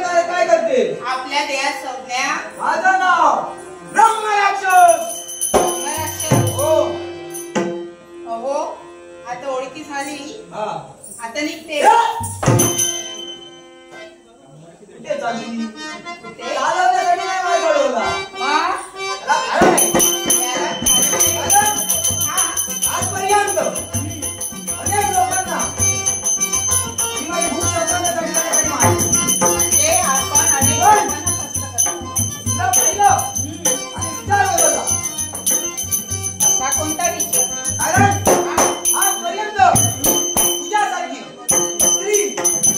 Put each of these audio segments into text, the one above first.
आपल्या देहात संज्ञा माझं नाव ब्रह्मराक्षस. हो अहो आता ओळखी झाली. आता निघते. कुठे चालली? कुठे चालवण्यासाठी नाही मला कळवला. आजपर्यंत अनेक लोकांना ही माझी भूक संपवण्यासाठी माझ्याकडे माहिती. म्हणजे आपण अनेक लोकांना कष्ट करतो. तुला पाहिलं आणि विचारलं होता. असा कोणता विचार? कारण आजपर्यंत तुझ्यासारखी स्त्री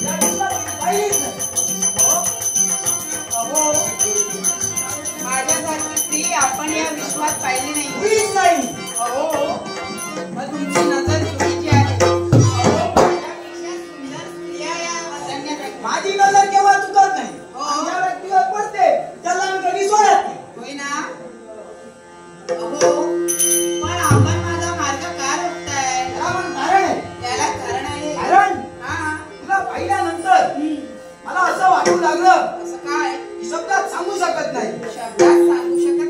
या विश्वात पाहिलीच नाही. अहो माझ्यासारखी स्त्री आपण या विश्वात पाहिली नाही. मुळीच नाही. अहो मग तुमची नजर चुकीची आहे. अहो माझ्यापेक्षा सुंदर स्त्रिया या असण्यात आहेत. माझी नजर केव्हा चुकत नाही. ज्या व्यक्तीवर पडते त्याला मी कधी सोडत नाही. होय ना. अहो पण आपण माझा मार्ग का रोखताय? त्याला पण कारण आहे. याला कारण आहे. कारण हा तुला पाहिल्यानंतर मला असं वाटू लागलं असं काय? की शब्दात सांगू शकत नाही. शब्दात सांगू शकत